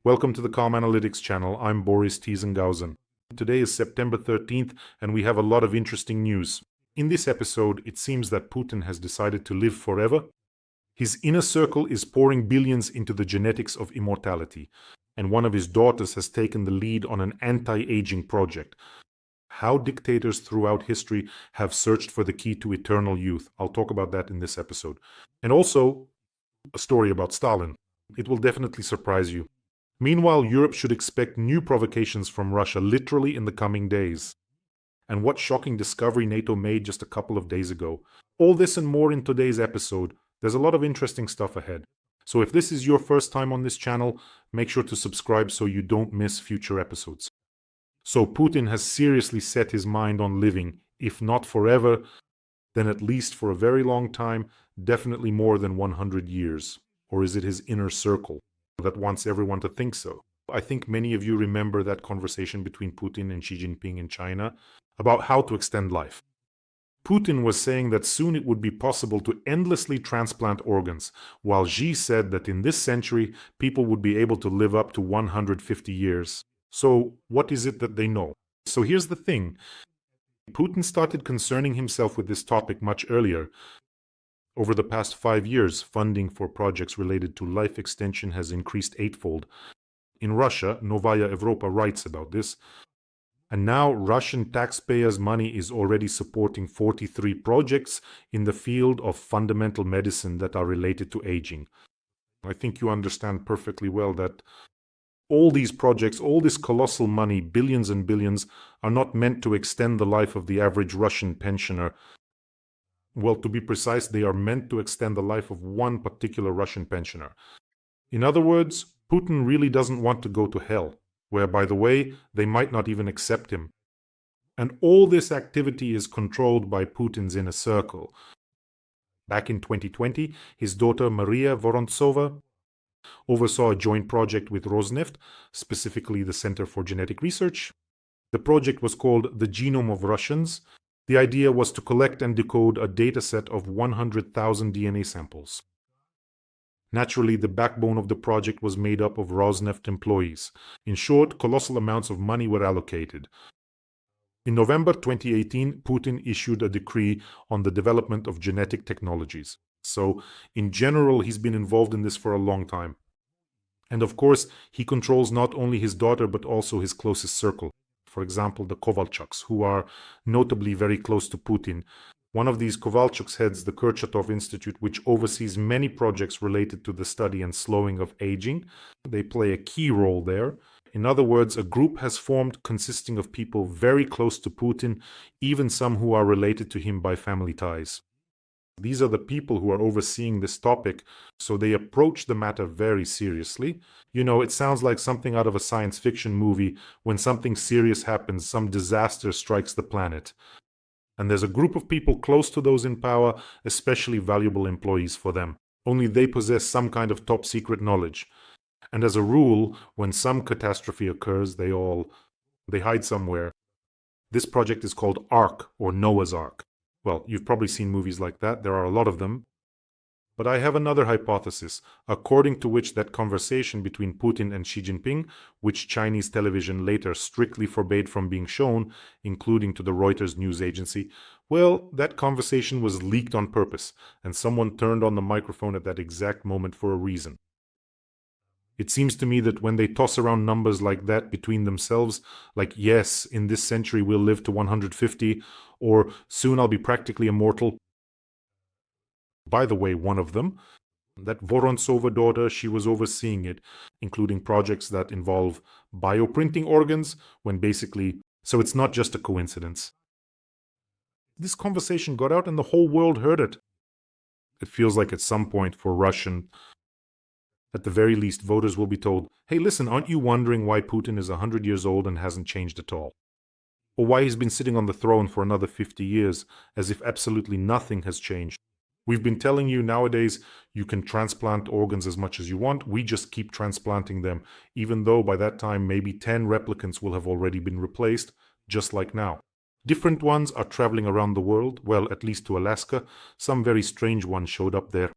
Welcome to the Calm Analytics channel. I'm Boris Tizengausen. Today is September 13th, and we have a lot of interesting news. In this episode, it seems that Putin has decided to live forever. His inner circle is pouring billions into the genetics of immortality, and one of his daughters has taken the lead on an anti-aging project. How dictators throughout history have searched for the key to eternal youth. I'll talk about that in this episode. And also, a story about Stalin. It will definitely surprise you. Meanwhile, Europe should expect new provocations from Russia literally in the coming days. And what shocking discovery Nato made just a couple of days ago. All this and more in today's episode. There's a lot of interesting stuff ahead. So if this is your first time on this channel, make sure to subscribe so you don't miss future episodes. So Putin has seriously set his mind on living, if not forever, then at least for a very long time, definitely more than 100 years. Or is it his inner circle that wants everyone to think so? I think many of you remember that conversation between Putin and Xi Jinping in China about how to extend life. Putin was saying that soon it would be possible to endlessly transplant organs, while Xi said that in this century, people would be able to live up to 150 years. So what is it that they know? So here's the thing. Putin started concerning himself with this topic much earlier. Over the past 5 years, funding for projects related to life extension has increased eightfold. In Russia, Novaya Evropa writes about this. And now Russian taxpayers' money is already supporting 43 projects in the field of fundamental medicine that are related to aging. I think you understand perfectly well that all these projects, all this colossal money, billions and billions, are not meant to extend the life of the average Russian pensioner. Well, to be precise, they are meant to extend the life of one particular Russian pensioner. In other words, Putin really doesn't want to go to hell, where, by the way, they might not even accept him. And all this activity is controlled by Putin's inner circle. Back in 2020, his daughter Maria Vorontsova oversaw a joint project with Rosneft, specifically the Center for Genetic Research. The project was called The Genome of Russians. The idea was to collect and decode a dataset of 100,000 DNA samples. Naturally, the backbone of the project was made up of Rosneft employees. In short, colossal amounts of money were allocated. In November 2018, Putin issued a decree on the development of genetic technologies. So, in general, he's been involved in this for a long time. And of course, he controls not only his daughter, but also his closest circle. For example, the Kovalchuks, who are notably very close to Putin. One of these Kovalchuks heads the Kurchatov Institute, which oversees many projects related to the study and slowing of aging. They play a key role there. In other words, a group has formed consisting of people very close to Putin, even some who are related to him by family ties. These are the people who are overseeing this topic, so they approach the matter very seriously. You know, it sounds like something out of a science fiction movie. When something serious happens, some disaster strikes the planet. And there's a group of people close to those in power, especially valuable employees for them. Only they possess some kind of top secret knowledge. And as a rule, when some catastrophe occurs, they hide somewhere. This project is called Ark, or Noah's Ark. Well, you've probably seen movies like that. There are a lot of them. But I have another hypothesis, according to which that conversation between Putin and Xi Jinping, which Chinese television later strictly forbade from being shown, including to the Reuters news agency, well, that conversation was leaked on purpose, and someone turned on the microphone at that exact moment for a reason. It seems to me that when they toss around numbers like that between themselves, like, yes, in this century we'll live to 150, or soon I'll be practically immortal. By the way, one of them, that Vorontsova daughter, she was overseeing it, including projects that involve bioprinting organs, so it's not just a coincidence. This conversation got out and the whole world heard it. It feels like at some point for at the very least, voters will be told, hey, listen, aren't you wondering why Putin is 100 years old and hasn't changed at all? Or why he's been sitting on the throne for another 50 years, as if absolutely nothing has changed? We've been telling you nowadays you can transplant organs as much as you want. We just keep transplanting them, even though by that time maybe 10 replicants will have already been replaced, just like now. Different ones are traveling around the world, well, at least to Alaska. Some very strange ones showed up there.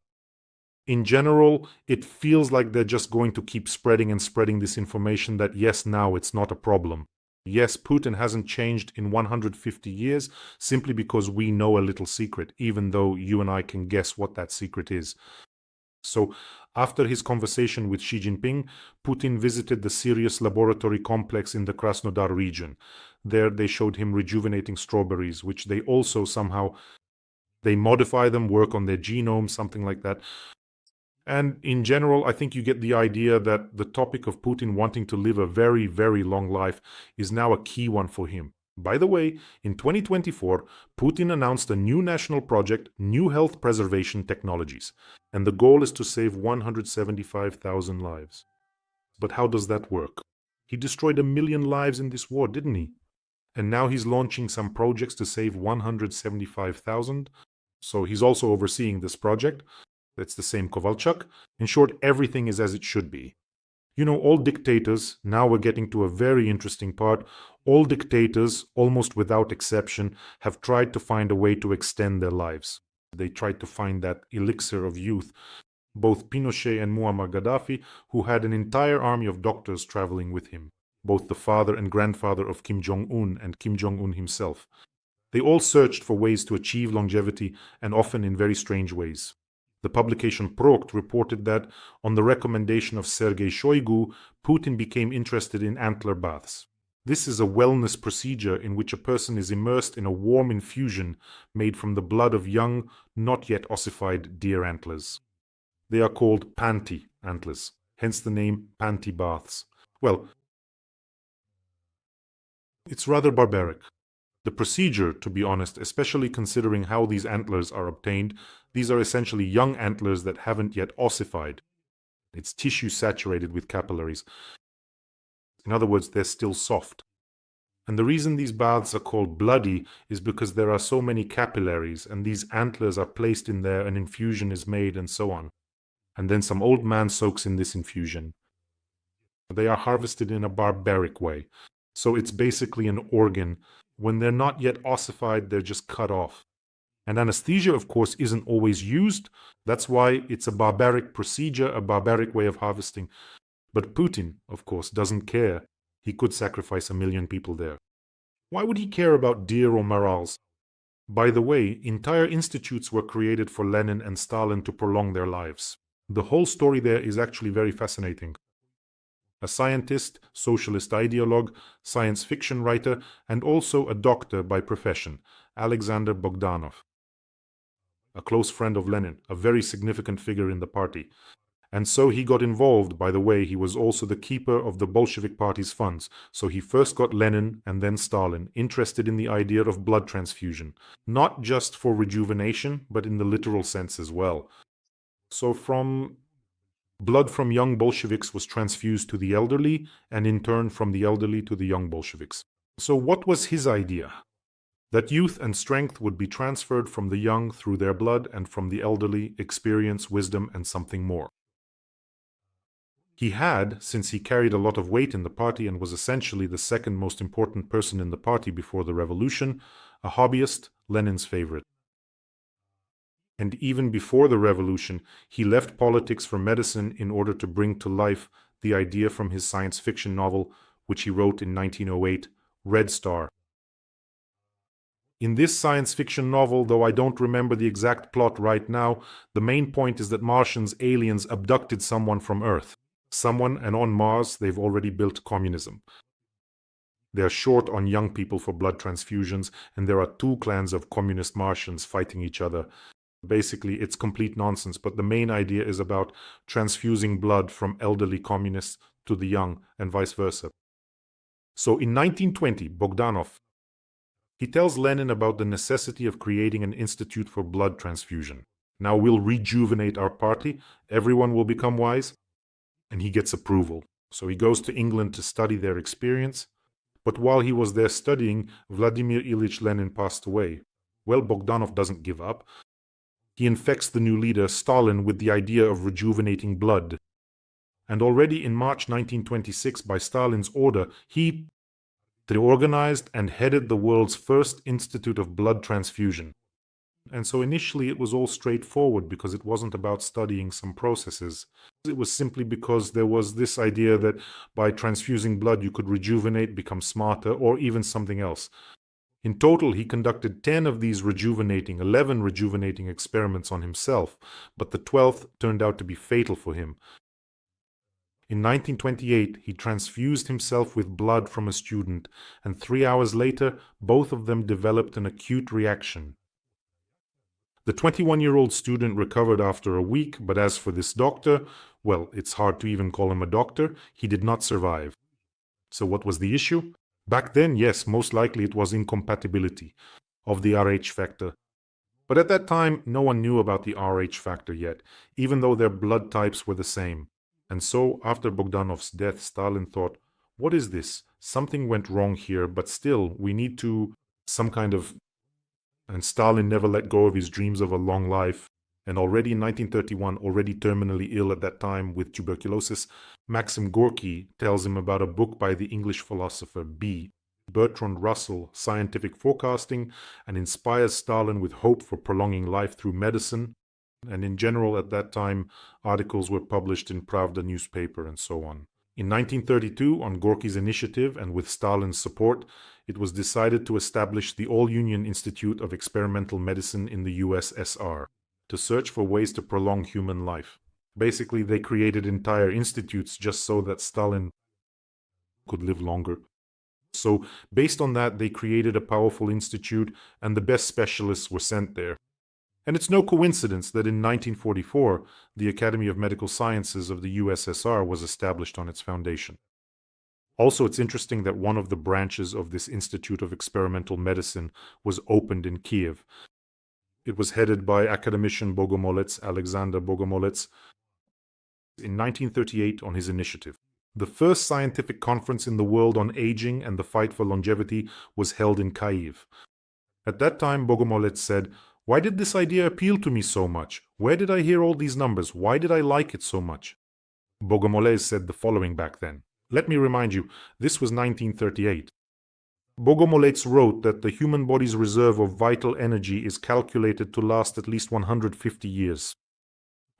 In general, it feels like they're just going to keep spreading and spreading this information that yes, now it's not a problem. Yes, Putin hasn't changed in 150 years simply because we know a little secret, even though you and I can guess what that secret is. So, after his conversation with Xi Jinping, Putin visited the Sirius laboratory complex in the Krasnodar region. There they showed him rejuvenating strawberries, which they also somehow, they modify them, work on their genome, something like that. And in general, I think you get the idea that the topic of Putin wanting to live a very, very long life is now a key one for him. By the way, in 2024, Putin announced a new national project, New Health Preservation Technologies, and the goal is to save 175,000 lives. But how does that work? He destroyed 1 million lives in this war, didn't he? And now he's launching some projects to save 175,000. So he's also overseeing this project. That's the same Kovalchuk. In short, everything is as it should be. You know, all dictators, now we're getting to a very interesting part, all dictators, almost without exception, have tried to find a way to extend their lives. They tried to find that elixir of youth. Both Pinochet and Muammar Gaddafi, who had an entire army of doctors traveling with him, both the father and grandfather of Kim Jong-un and Kim Jong-un himself. They all searched for ways to achieve longevity, and often in very strange ways. The publication Prokt reported that, on the recommendation of Sergei Shoigu, Putin became interested in antler baths. This is a wellness procedure in which a person is immersed in a warm infusion made from the blood of young, not yet ossified deer antlers. They are called panty antlers, hence the name panty baths. Well, it's rather barbaric. The procedure, to be honest, especially considering how these antlers are obtained, these are essentially young antlers that haven't yet ossified. It's tissue saturated with capillaries. In other words, they're still soft. And the reason these baths are called bloody is because there are so many capillaries, and these antlers are placed in there, an infusion is made, and so on. And then some old man soaks in this infusion. They are harvested in a barbaric way. So it's basically an organ. When they're not yet ossified, they're just cut off. And anesthesia, of course, isn't always used. That's why it's a barbaric procedure, a barbaric way of harvesting. But Putin, of course, doesn't care. He could sacrifice 1 million people there. Why would he care about deer or marals? By the way, entire institutes were created for Lenin and Stalin to prolong their lives. The whole story there is actually very fascinating. A scientist, socialist ideologue, science fiction writer, and also a doctor by profession, Alexander Bogdanov. A close friend of Lenin, a very significant figure in the party. And so he got involved. By the way, he was also the keeper of the Bolshevik Party's funds. So he first got Lenin and then Stalin interested in the idea of blood transfusion, not just for rejuvenation, but in the literal sense as well. So blood from young Bolsheviks was transfused to the elderly, and in turn from the elderly to the young Bolsheviks. So what was his idea? That youth and strength would be transferred from the young through their blood, and from the elderly, experience, wisdom, and something more. He had, since he carried a lot of weight in the party and was essentially the second most important person in the party before the revolution, a hobbyist, Lenin's favorite. And even before the revolution, he left politics for medicine in order to bring to life the idea from his science fiction novel, which he wrote in 1908, Red Star. In this science fiction novel, though I don't remember the exact plot right now, the main point is that Martians, aliens, abducted someone from Earth. Someone, and on Mars, they've already built communism. They're short on young people for blood transfusions, and there are 2 clans of communist Martians fighting each other. Basically, it's complete nonsense, but the main idea is about transfusing blood from elderly communists to the young, and vice versa. So in 1920, Bogdanov, he tells Lenin about the necessity of creating an institute for blood transfusion. Now we'll rejuvenate our party, everyone will become wise, and he gets approval. So he goes to England to study their experience. But while he was there studying, Vladimir Ilyich Lenin passed away. Well, Bogdanov doesn't give up. He infects the new leader, Stalin, with the idea of rejuvenating blood. And already in March 1926, by Stalin's order, he reorganized and headed the world's first institute of blood transfusion. And so initially it was all straightforward because it wasn't about studying some processes. It was simply because there was this idea that by transfusing blood you could rejuvenate, become smarter, or even something else. In total, he conducted 10 of these 11 rejuvenating experiments on himself, but the 12th turned out to be fatal for him. In 1928, he transfused himself with blood from a student, and 3 hours later, both of them developed an acute reaction. The 21-year-old student recovered after a week, but as for this doctor, well, it's hard to even call him a doctor, he did not survive. So what was the issue? Back then, yes, most likely it was incompatibility of the Rh factor. But at that time, no one knew about the Rh factor yet, even though their blood types were the same. And so, after Bogdanov's death, Stalin thought, what is this? Something went wrong here, but still, we need to some kind of... And Stalin never let go of his dreams of a long life. And already in 1931, already terminally ill at that time with tuberculosis, Maxim Gorky tells him about a book by the English philosopher Bertrand Russell, Scientific Forecasting, and inspires Stalin with hope for prolonging life through medicine. And in general, at that time, articles were published in Pravda newspaper and so on. In 1932, on Gorky's initiative and with Stalin's support, it was decided to establish the All-Union Institute of Experimental Medicine in the USSR to search for ways to prolong human life. Basically, they created entire institutes just so that Stalin could live longer. So, based on that, they created a powerful institute, and the best specialists were sent there. And it's no coincidence that in 1944, the Academy of Medical Sciences of the USSR was established on its foundation. Also, it's interesting that one of the branches of this Institute of Experimental Medicine was opened in Kiev. It was headed by academician Alexander Bogomolets, in 1938 on his initiative. The first scientific conference in the world on aging and the fight for longevity was held in Kyiv. At that time, Bogomolets said, "Why did this idea appeal to me so much? Where did I hear all these numbers? Why did I like it so much?" Bogomolets said the following back then. Let me remind you, this was 1938. Bogomolets wrote that the human body's reserve of vital energy is calculated to last at least 150 years.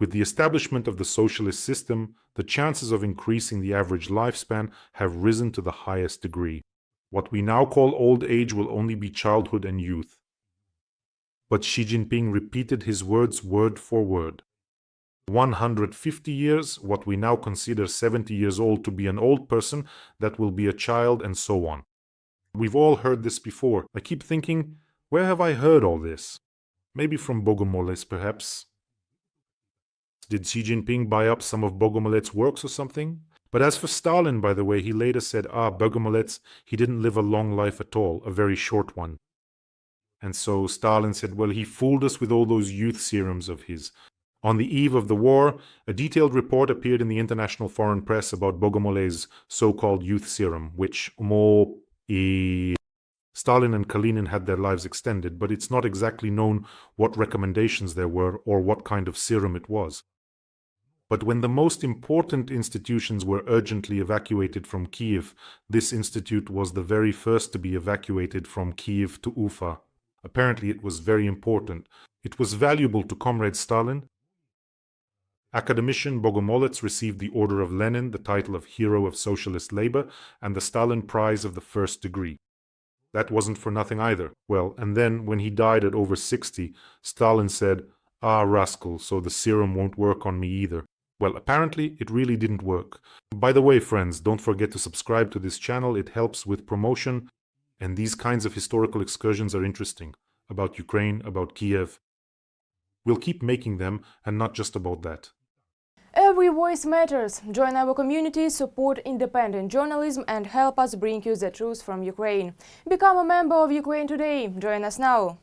With the establishment of the socialist system, the chances of increasing the average lifespan have risen to the highest degree. What we now call old age will only be childhood and youth. But Xi Jinping repeated his words word for word. 150 years, what we now consider 70 years old to be an old person, that will be a child, and so on. We've all heard this before. I keep thinking, where have I heard all this? Maybe from Bogomolets, perhaps. Did Xi Jinping buy up some of Bogomolets' works or something? But as for Stalin, by the way, he later said, Bogomolets, he didn't live a long life at all, a very short one. And so Stalin said, well, he fooled us with all those youth serums of his. On the eve of the war, a detailed report appeared in the international foreign press about Bogomolets' so-called youth serum, which Stalin and Kalinin had their lives extended, but it's not exactly known what recommendations there were or what kind of serum it was. But when the most important institutions were urgently evacuated from Kiev, this institute was the very first to be evacuated from Kiev to Ufa. Apparently it was very important. It was valuable to Comrade Stalin. Academician Bogomolets received the Order of Lenin, the title of Hero of Socialist Labor, and the Stalin Prize of the First Degree. That wasn't for nothing either. Well, and then, when he died at over 60, Stalin said, rascal, so the serum won't work on me either. Well, apparently, it really didn't work. By the way, friends, don't forget to subscribe to this channel. It helps with promotion, and these kinds of historical excursions are interesting. About Ukraine, about Kiev. We'll keep making them, and not just about that. Every voice matters. Join our community, support independent journalism, and help us bring you the truth from Ukraine. Become a member of Ukraine Today. Join us now.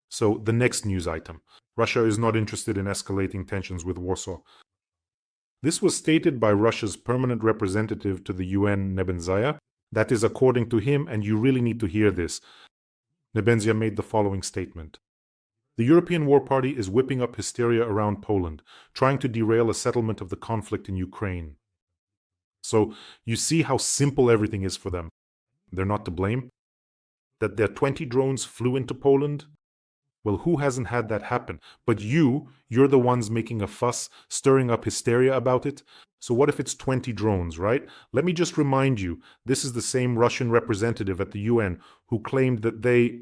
So, the next news item. Russia is not interested in escalating tensions with Warsaw. This was stated by Russia's permanent representative to the UN, Nebenzia. That is according to him, and you really need to hear this. Nebenzia made the following statement. The European War Party is whipping up hysteria around Poland, trying to derail a settlement of the conflict in Ukraine. So, you see how simple everything is for them. They're not to blame. That their 20 drones flew into Poland? Well, who hasn't had that happen? But you're the ones making a fuss, stirring up hysteria about it. So what if it's 20 drones, right? Let me just remind you, this is the same Russian representative at the UN who claimed that they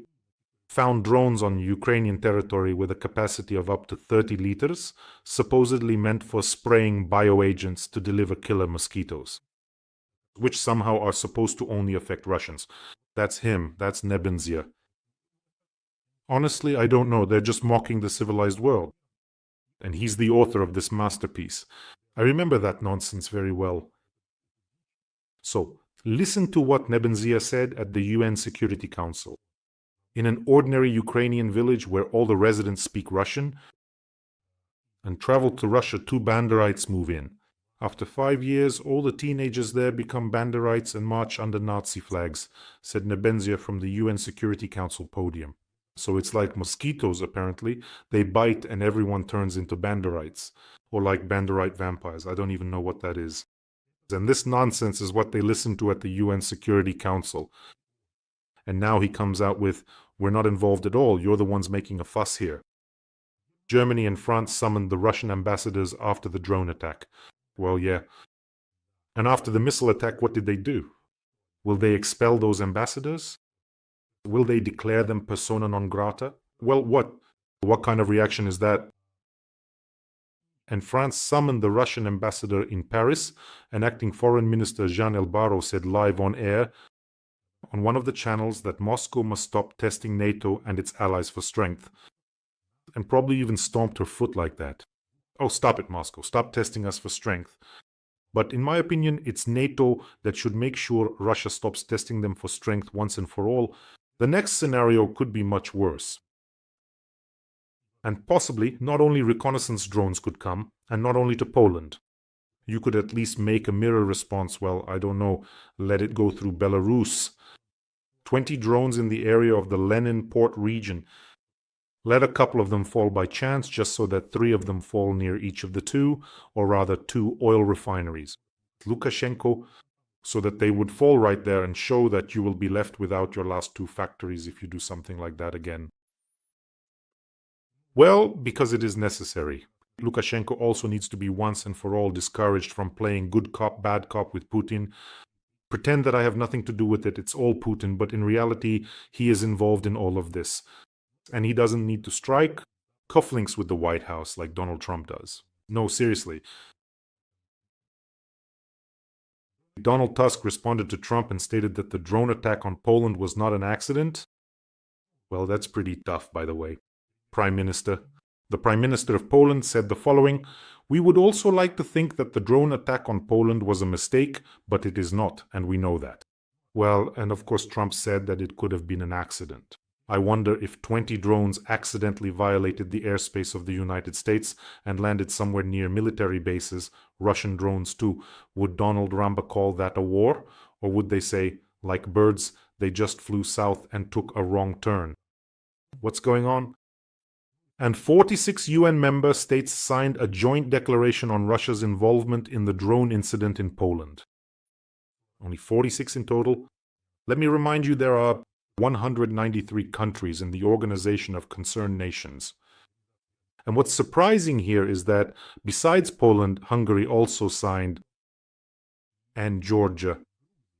found drones on Ukrainian territory with a capacity of up to 30 liters, supposedly meant for spraying bioagents to deliver killer mosquitoes, which somehow are supposed to only affect Russians. That's him. That's Nebenzia. Honestly, I don't know. They're just mocking the civilized world. And he's the author of this masterpiece. I remember that nonsense very well. So, listen to what Nebenzia said at the UN Security Council. In an ordinary Ukrainian village where all the residents speak Russian, and travel to Russia, 2 Banderites move in. After 5 years, all the teenagers there become Banderites and march under Nazi flags, said Nebenzia from the UN Security Council podium. So it's like mosquitoes, apparently. They bite and everyone turns into Banderites. Or like Banderite vampires. I don't even know what that is. And this nonsense is what they listen to at the UN Security Council. And now he comes out with, we're not involved at all, you're the ones making a fuss here. Germany and France summoned the Russian ambassadors after the drone attack. Well, yeah. And after the missile attack, what did they do? Will they expel those ambassadors? Will they declare them persona non grata? Well, what? What kind of reaction is that? And France summoned the Russian ambassador in Paris, and acting foreign minister Jean Elbaro said live on air on one of the channels that Moscow must stop testing NATO and its allies for strength. And probably even stomped her foot like that. Oh, stop it, Moscow. Stop testing us for strength. But in my opinion, it's NATO that should make sure Russia stops testing them for strength once and for all. The next scenario could be much worse. And possibly, not only reconnaissance drones could come, and not only to Poland. You could at least make a mirror response, well, I don't know, let it go through Belarus. 20 drones in the area of the Lenin port region. Let a couple of them fall by chance, just so that 3 of them fall near each of the 2, or rather 2 oil refineries. Lukashenko, so that they would fall right there and show that you will be left without your last 2 factories if you do something like that again. Well, because it is necessary. Lukashenko also needs to be once and for all discouraged from playing good cop, bad cop with Putin. Pretend that I have nothing to do with it, it's all Putin, but in reality, he is involved in all of this. And he doesn't need to strike cufflinks with the White House like Donald Trump does. No, seriously. Donald Tusk responded to Trump and stated that the drone attack on Poland was not an accident. Well, that's pretty tough, by the way. Prime Minister. The Prime Minister of Poland said the following: "We would also like to think that the drone attack on Poland was a mistake, but it is not, and we know that." Well, and of course Trump said that it could have been an accident. I wonder if 20 drones accidentally violated the airspace of the United States and landed somewhere near military bases, Russian drones too. Would Donald Ramba call that a war? Or would they say, like birds, they just flew south and took a wrong turn? What's going on? And 46 UN member states signed a joint declaration on Russia's involvement in the drone incident in Poland. Only 46 in total. Let me remind you, there are 193 countries in the Organization of Concerned Nations. And what's surprising here is that besides Poland, Hungary also signed, and Georgia.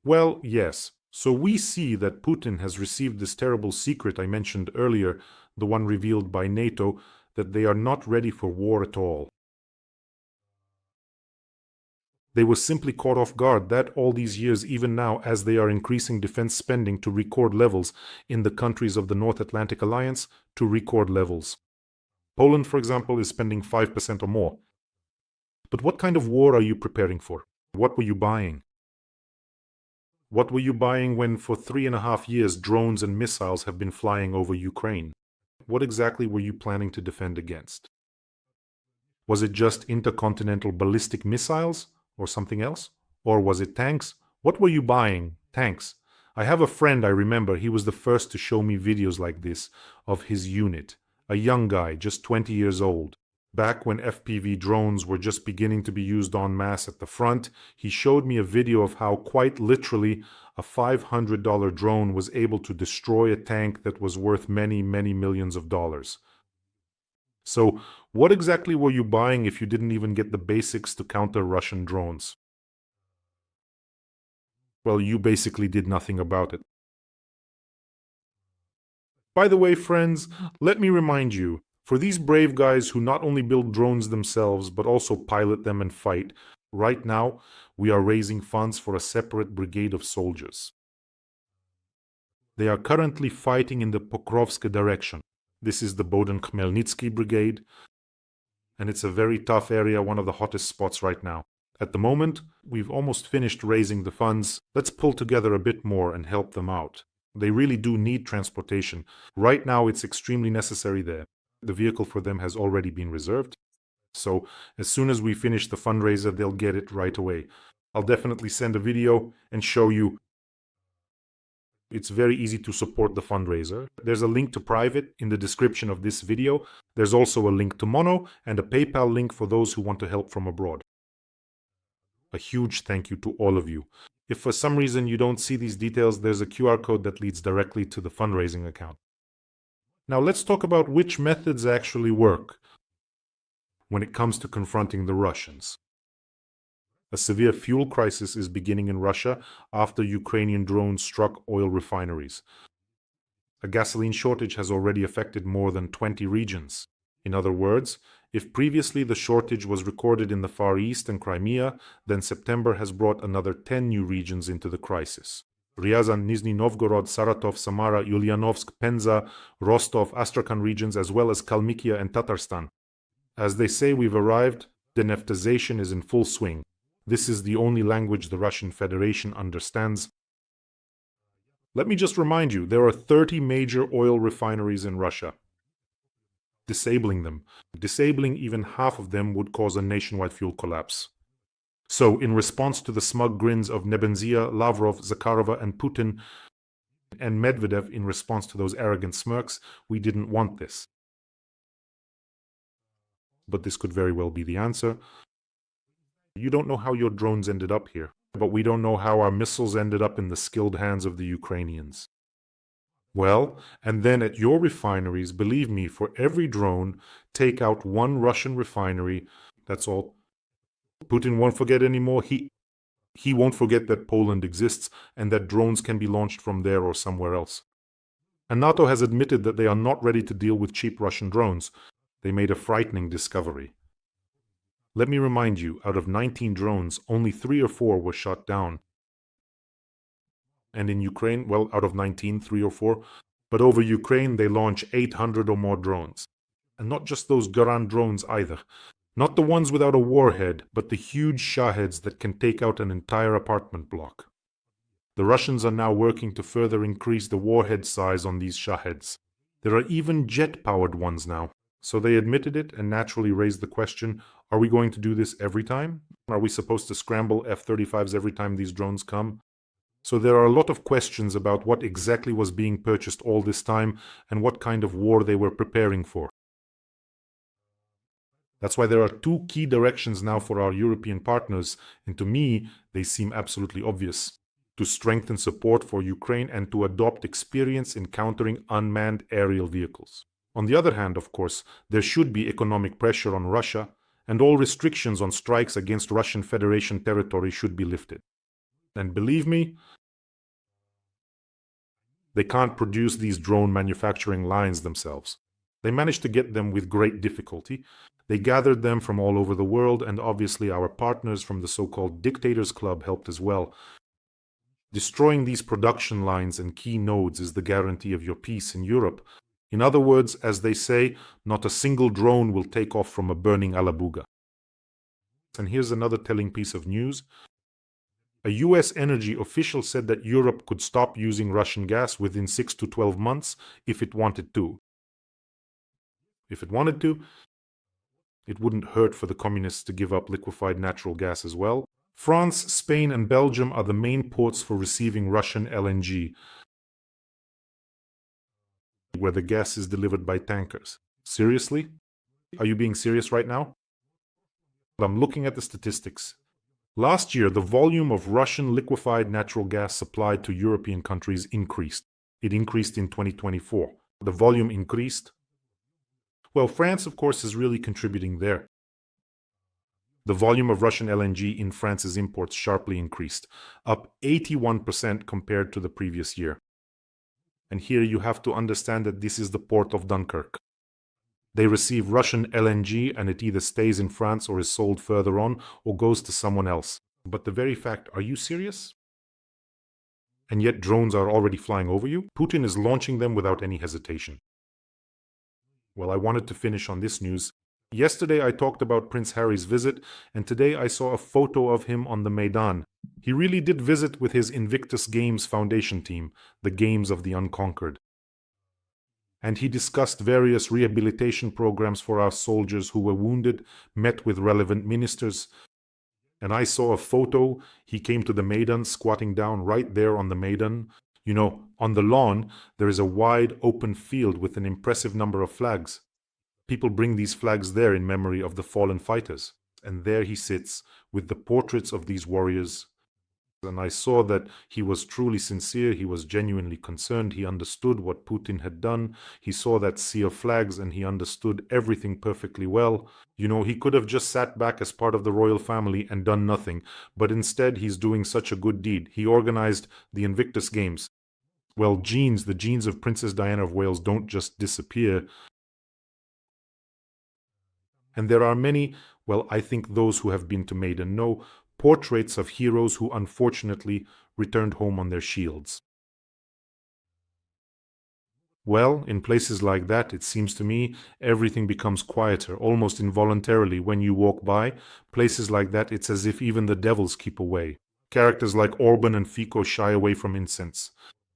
Well, yes. So we see that Putin has received this terrible secret I mentioned earlier, the one revealed by NATO, that they are not ready for war at all. They were simply caught off guard that all these years, even now, as they are increasing defense spending to record levels in the countries of the North Atlantic Alliance, to record levels. Poland, for example, is spending 5% or more. But what kind of war are you preparing for? What were you buying? What were you buying when for 3.5 years drones and missiles have been flying over Ukraine? What exactly were you planning to defend against? Was it just intercontinental ballistic missiles? Or something else? Or was it tanks? What were you buying? Tanks. I have a friend, I remember, he was the first to show me videos like this of his unit. A young guy, just 20 years old. Back when FPV drones were just beginning to be used en masse at the front, he showed me a video of how, quite literally, a $500 drone was able to destroy a tank that was worth many, many millions of dollars. So, what exactly were you buying if you didn't even get the basics to counter Russian drones? Well, you basically did nothing about it. By the way, friends, let me remind you, for these brave guys who not only build drones themselves, but also pilot them and fight, right now, we are raising funds for a separate brigade of soldiers. They are currently fighting in the Pokrovsk direction. This is the Boden-Khmelnytsky brigade, and it's a very tough area, one of the hottest spots right now. At the moment, we've almost finished raising the funds. Let's pull together a bit more and help them out. They really do need transportation. Right now, it's extremely necessary there. The vehicle for them has already been reserved. So as soon as we finish the fundraiser, they'll get it right away. I'll definitely send a video and show you. It's very easy to support the fundraiser. There's a link to private in the description of this video. There's also a link to Mono and a PayPal link for those who want to help from abroad. A huge thank you to all of you. If for some reason you don't see these details, there's a QR code that leads directly to the fundraising account. Now let's talk about which methods actually work when it comes to confronting the Russians. A severe fuel crisis is beginning in Russia after Ukrainian drones struck oil refineries. A gasoline shortage has already affected more than 20 regions. In other words, if previously the shortage was recorded in the Far East and Crimea, then September has brought another 10 new regions into the crisis. Ryazan, Nizhny Novgorod, Saratov, Samara, Ulyanovsk, Penza, Rostov, Astrakhan regions, as well as Kalmykia and Tatarstan. As they say, we've arrived. Deneftization is in full swing. This is the only language the Russian Federation understands. Let me just remind you, there are 30 major oil refineries in Russia. Disabling even half of them would cause a nationwide fuel collapse. So, in response to the smug grins of Nebenzia, Lavrov, Zakharova, and Putin, and Medvedev in response to those arrogant smirks, we didn't want this. But this could very well be the answer. You don't know how your drones ended up here, but we don't know how our missiles ended up in the skilled hands of the Ukrainians. Well, and then at your refineries, believe me, for every drone, take out one Russian refinery. That's all. Putin won't forget anymore. He won't forget that Poland exists and that drones can be launched from there or somewhere else. And Nato has admitted that they are not ready to deal with cheap Russian drones. They made a frightening discovery. Let me remind you, out of 19 drones, only 3 or 4 were shot down. And in Ukraine, well, out of 19, 3 or 4. But over Ukraine, they launch 800 or more drones. And not just those Garan drones either. Not the ones without a warhead, but the huge Shaheds that can take out an entire apartment block. The Russians are now working to further increase the warhead size on these Shaheds. There are even jet-powered ones now. So they admitted it and naturally raised the question, are we going to do this every time? Are we supposed to scramble F-35s every time these drones come? So there are a lot of questions about what exactly was being purchased all this time and what kind of war they were preparing for. That's why there are 2 key directions now for our European partners, and to me, they seem absolutely obvious. To strengthen support for Ukraine and to adopt experience in countering unmanned aerial vehicles. On the other hand, of course, there should be economic pressure on Russia, and all restrictions on strikes against Russian Federation territory should be lifted. And believe me, they can't produce these drone manufacturing lines themselves. They managed to get them with great difficulty. They gathered them from all over the world, and obviously our partners from the so-called Dictators Club helped as well. Destroying these production lines and key nodes is the guarantee of your peace in Europe. In other words, as they say, not a single drone will take off from a burning Alabuga. And here's another telling piece of news. A US energy official said that Europe could stop using Russian gas within 6 to 12 months if it wanted to. If it wanted to, it wouldn't hurt for the communists to give up liquefied natural gas as well. France, Spain, and Belgium are the main ports for receiving Russian LNG, where the gas is delivered by tankers. Seriously? Are you being serious right now? I'm looking at the statistics. Last year, the volume of Russian liquefied natural gas supplied to European countries increased. It increased in 2024. The volume increased. Well, France, of course, is really contributing there. The volume of Russian LNG in France's imports sharply increased, up 81% compared to the previous year. And here you have to understand that this is the port of Dunkirk. They receive Russian LNG and it either stays in France or is sold further on or goes to someone else. But the very fact, are you serious? And yet drones are already flying over you? Putin is launching them without any hesitation. Well, I wanted to finish on this news. Yesterday I talked about Prince Harry's visit, and today I saw a photo of him on the Maidan. He really did visit with his Invictus Games Foundation team, the Games of the Unconquered. And he discussed various rehabilitation programs for our soldiers who were wounded, met with relevant ministers. And I saw a photo. He came to the Maidan, squatting down right there on the Maidan. You know, on the lawn, there is a wide open field with an impressive number of flags. People bring these flags there in memory of the fallen fighters. And there he sits with the portraits of these warriors. And I saw that he was truly sincere. He was genuinely concerned. He understood what Putin had done. He saw that sea of flags and he understood everything perfectly well. You know, he could have just sat back as part of the royal family and done nothing. But instead, he's doing such a good deed. He organized the Invictus Games. Well, the genes of Princess Diana of Wales don't just disappear. And there are many, well, I think those who have been to Maidan know, portraits of heroes who unfortunately returned home on their shields. Well, in places like that, it seems to me, everything becomes quieter, almost involuntarily when you walk by. Places like that, it's as if even the devils keep away. Characters like Orban and Fico shy away from incense.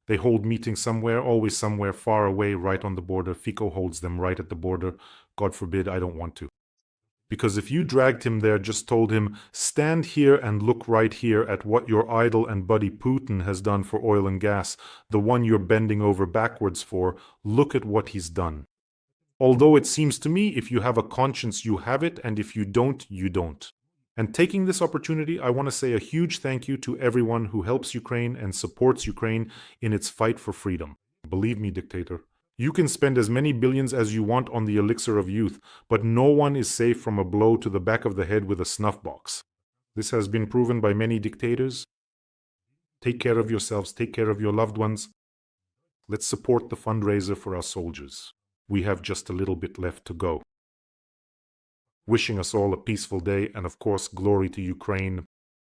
They hold meetings somewhere, always somewhere far away, right on the border. Fico holds them right at the border. God forbid, I don't want to. Because if you dragged him there, just told him, stand here and look right here at what your idol and buddy Putin has done for oil and gas, the one you're bending over backwards for, look at what he's done. Although it seems to me, if you have a conscience, you have it, and if you don't, you don't. And taking this opportunity, I want to say a huge thank you to everyone who helps Ukraine and supports Ukraine in its fight for freedom. Believe me, dictator. You can spend as many billions as you want on the elixir of youth, but no one is safe from a blow to the back of the head with a snuff box. This has been proven by many dictators. Take care of yourselves, take care of your loved ones. Let's support the fundraiser for our soldiers. We have just a little bit left to go. Wishing us all a peaceful day and, of course, glory to Ukraine.